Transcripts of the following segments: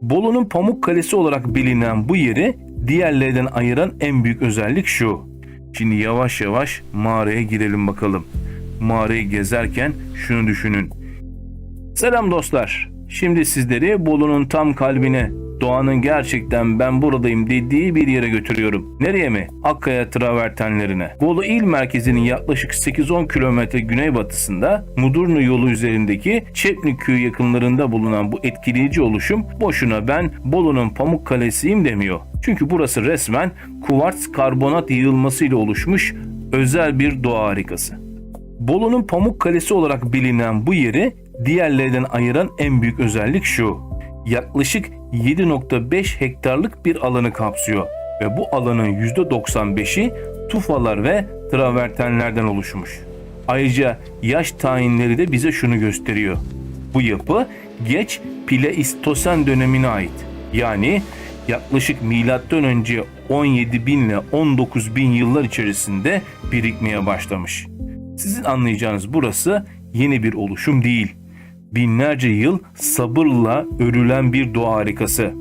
Bolu'nun Pamuk Kalesi olarak bilinen bu yeri diğerlerinden ayıran en büyük özellik şu. Şimdi yavaş yavaş mağaraya girelim bakalım. Mağarayı gezerken şunu düşünün. Selam dostlar. Şimdi sizleri Bolu'nun tam kalbine, doğanın gerçekten ben buradayım dediği bir yere götürüyorum. Nereye mi? Akkaya travertenlerine. Bolu il merkezinin yaklaşık 8-10 kilometre güneybatısında Mudurnu yolu üzerindeki Çepnik köyü yakınlarında bulunan bu etkileyici oluşum boşuna ben Bolu'nun Pamuk Kalesi'yim demiyor. Çünkü burası resmen kuvars karbonat yığılmasıyla oluşmuş özel bir doğa harikası. Bolu'nun Pamuk Kalesi olarak bilinen bu yeri diğerlerinden ayıran en büyük özellik şu. Yaklaşık 7,5 hektarlık bir alanı kapsıyor ve bu alanın %95'i tufalar ve travertenlerden oluşmuş. Ayrıca yaş tayinleri de bize şunu gösteriyor. Bu yapı geç Pleistosen dönemine ait. Yani yaklaşık M.Ö. 17.000 ile 19.000 yıllar içerisinde birikmeye başlamış. Sizin anlayacağınız burası yeni bir oluşum değil. Binlerce yıl sabırla örülen bir doğa harikası.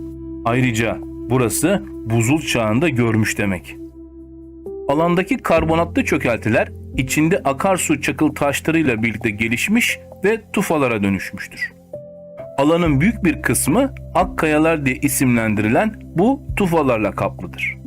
Ayrıca burası buzul çağında görmüş demek. Alandaki karbonatlı çökeltiler içinde akarsu çakıl taşlarıyla birlikte gelişmiş ve tufalara dönüşmüştür. Alanın büyük bir kısmı Akkayalar diye isimlendirilen bu tufalarla kaplıdır.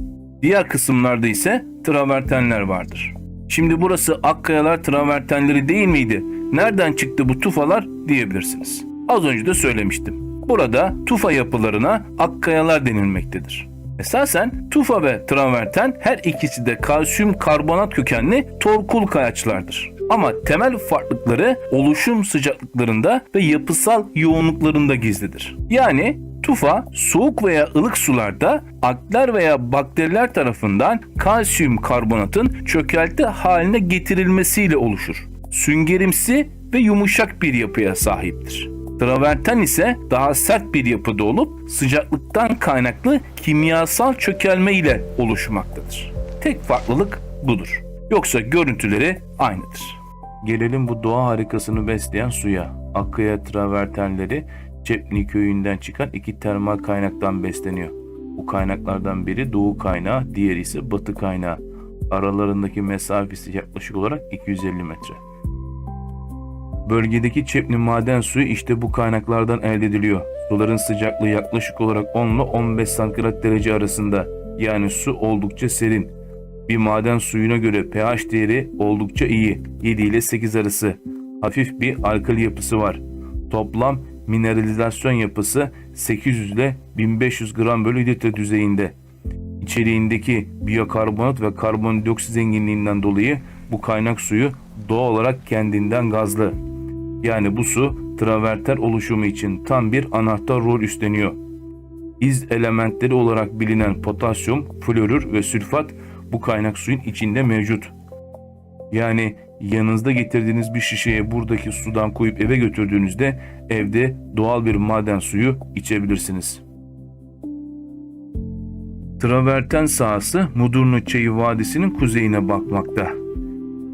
Diğer kısımlarda ise travertenler vardır. Şimdi burası Akkayalar travertenleri değil miydi? Nereden çıktı bu tufalar diyebilirsiniz. Az önce de söylemiştim. Burada tufa yapılarına Akkayalar denilmektedir. Esasen tufa ve traverten her ikisi de kalsiyum karbonat kökenli torkul kayaçlardır. Ama temel farklılıkları oluşum sıcaklıklarında ve yapısal yoğunluklarında gizlidir. Yani tufa soğuk veya ılık sularda algler veya bakteriler tarafından kalsiyum karbonatın çökelti haline getirilmesiyle oluşur. Süngerimsi ve yumuşak bir yapıya sahiptir. Traverten ise daha sert bir yapıda olup sıcaklıktan kaynaklı kimyasal çökelme ile oluşmaktadır. Tek farklılık budur. Yoksa görüntüleri aynıdır. Gelelim bu doğa harikasını besleyen suya. Akkaya travertenleri Çepnik köyünden çıkan iki termal kaynaktan besleniyor. Bu kaynaklardan biri doğu kaynağı, diğeri ise batı kaynağı. Aralarındaki mesafesi yaklaşık olarak 250 metre. Bölgedeki Çepni maden suyu işte bu kaynaklardan elde ediliyor. Suların sıcaklığı yaklaşık olarak 10 ile 15 santigrat derece arasında. Yani su oldukça serin. Bir maden suyuna göre pH değeri oldukça iyi. 7 ile 8 arası. Hafif bir alkali yapısı var. Toplam mineralizasyon yapısı 800 ile 1500 gram bölü litre düzeyinde. İçeriğindeki biyokarbonat ve karbondioksit zenginliğinden dolayı bu kaynak suyu doğal olarak kendinden gazlı. Yani bu su traverten oluşumu için tam bir anahtar rol üstleniyor. İz elementleri olarak bilinen potasyum, florür ve sülfat bu kaynak suyun içinde mevcut. Yani yanınızda getirdiğiniz bir şişeye buradaki sudan koyup eve götürdüğünüzde evde doğal bir maden suyu içebilirsiniz. Traverten sahası Mudurnu Çayı Vadisi'nin kuzeyine bakmakta.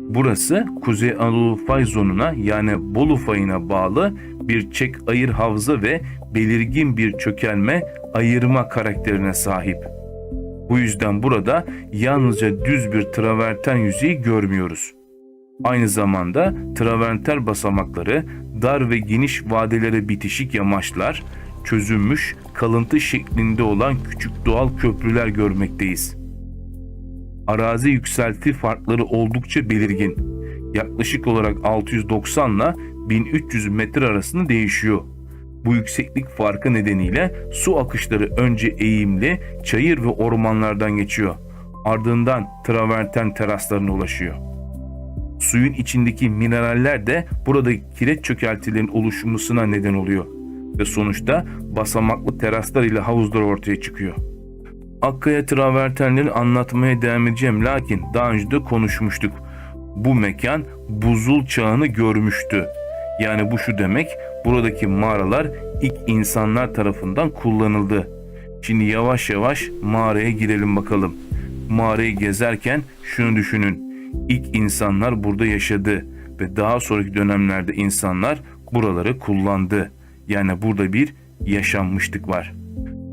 Burası Kuzey Anadolu fay zonuna yani Bolu fayına bağlı bir çek ayır havza ve belirgin bir çökelme ayırma karakterine sahip. Bu yüzden burada yalnızca düz bir traverten yüzeyi görmüyoruz. Aynı zamanda traverten basamakları, dar ve geniş vadelere bitişik yamaçlar, çözülmüş kalıntı şeklinde olan küçük doğal köprüler görmekteyiz. Arazi yükselti farkları oldukça belirgin. Yaklaşık olarak 690 ile 1300 metre arasında değişiyor. Bu yükseklik farkı nedeniyle su akışları önce eğimli çayır ve ormanlardan geçiyor. Ardından traverten teraslarına ulaşıyor. Suyun içindeki mineraller de buradaki kireç çökeltilerin oluşmasına neden oluyor. Ve sonuçta basamaklı teraslar ile havuzlar ortaya çıkıyor. Akkaya travertenleri anlatmaya devam edeceğim lakin daha önce de konuşmuştuk. Bu mekan buzul çağını görmüştü. Yani bu şu demek, buradaki mağaralar ilk insanlar tarafından kullanıldı. Şimdi yavaş yavaş mağaraya girelim bakalım. Mağarayı gezerken şunu düşünün. İlk insanlar burada yaşadı ve daha sonraki dönemlerde insanlar buraları kullandı. Yani burada bir yaşanmışlık var.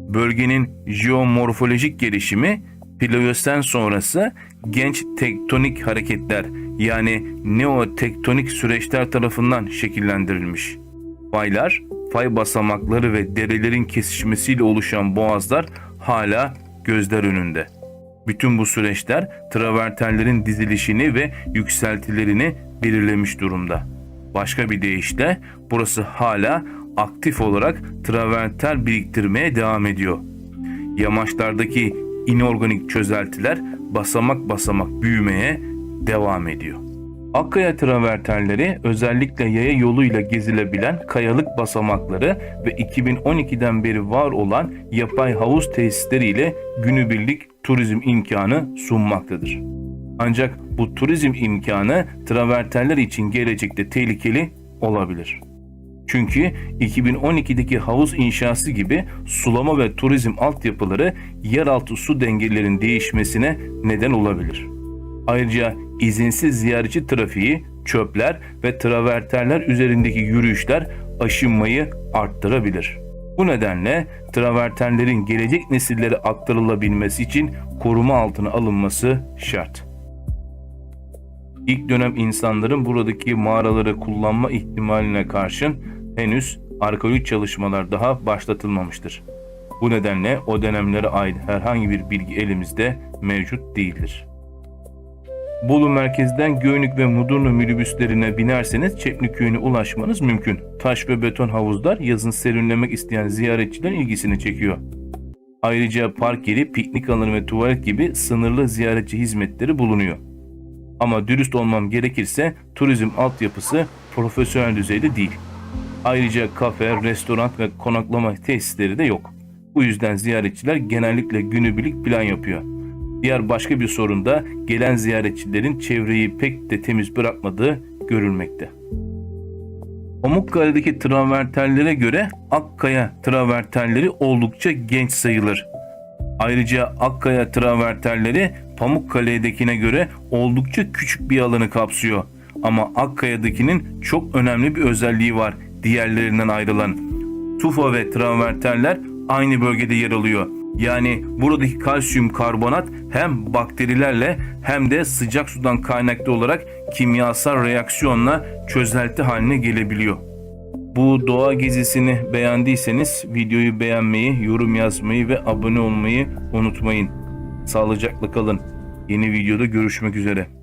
Bölgenin jeomorfolojik gelişimi Pleistos'tan sonrası genç tektonik hareketler yani neotektonik süreçler tarafından şekillendirilmiş. Faylar, fay basamakları ve derelerin kesişmesiyle oluşan boğazlar hala gözler önünde. Bütün bu süreçler travertenlerin dizilişini ve yükseltilerini belirlemiş durumda. Başka bir deyişle burası hala aktif olarak traverten biriktirmeye devam ediyor. Yamaçlardaki inorganik çözeltiler basamak basamak büyümeye devam ediyor. Akkaya travertenleri özellikle yaya yoluyla gezilebilen kayalık basamakları ve 2012'den beri var olan yapay havuz tesisleriyle günübirlik turizm imkanı sunmaktadır. Ancak bu turizm imkanı travertenler için gelecekte tehlikeli olabilir. Çünkü 2012'deki havuz inşası gibi sulama ve turizm altyapıları yeraltı su dengelerinin değişmesine neden olabilir. Ayrıca izinsiz ziyaretçi trafiği, çöpler ve travertenler üzerindeki yürüyüşler aşınmayı arttırabilir. Bu nedenle travertenlerin gelecek nesillere aktarılabilmesi için koruma altına alınması şart. İlk dönem insanların buradaki mağaraları kullanma ihtimaline karşın henüz arkeolojik çalışmalar daha başlatılmamıştır. Bu nedenle o dönemlere ait herhangi bir bilgi elimizde mevcut değildir. Bolu merkezden Göynük ve Mudurnu minibüslerine binerseniz Çepniköy'üne ulaşmanız mümkün. Taş ve beton havuzlar yazın serinlemek isteyen ziyaretçilerin ilgisini çekiyor. Ayrıca park yeri, piknik alanı ve tuvalet gibi sınırlı ziyaretçi hizmetleri bulunuyor. Ama dürüst olmam gerekirse turizm altyapısı profesyonel düzeyde değil. Ayrıca kafe, restoran ve konaklama tesisleri de yok. Bu yüzden ziyaretçiler genellikle günübirlik plan yapıyor. Diğer başka bir sorun da gelen ziyaretçilerin çevreyi pek de temiz bırakmadığı görülmekte. Pamukkale'deki travertenlere göre Akkaya travertenleri oldukça genç sayılır. Ayrıca Akkaya travertenleri Pamukkale'dekine göre oldukça küçük bir alanı kapsıyor. Ama Akkaya'dakinin çok önemli bir özelliği var diğerlerinden ayrılan. Tufa ve travertenler aynı bölgede yer alıyor. Yani buradaki kalsiyum karbonat hem bakterilerle hem de sıcak sudan kaynaklı olarak kimyasal reaksiyonla çözelti haline gelebiliyor. Bu doğa gezisini beğendiyseniz videoyu beğenmeyi, yorum yazmayı ve abone olmayı unutmayın. Sağlıcakla kalın. Yeni videoda görüşmek üzere.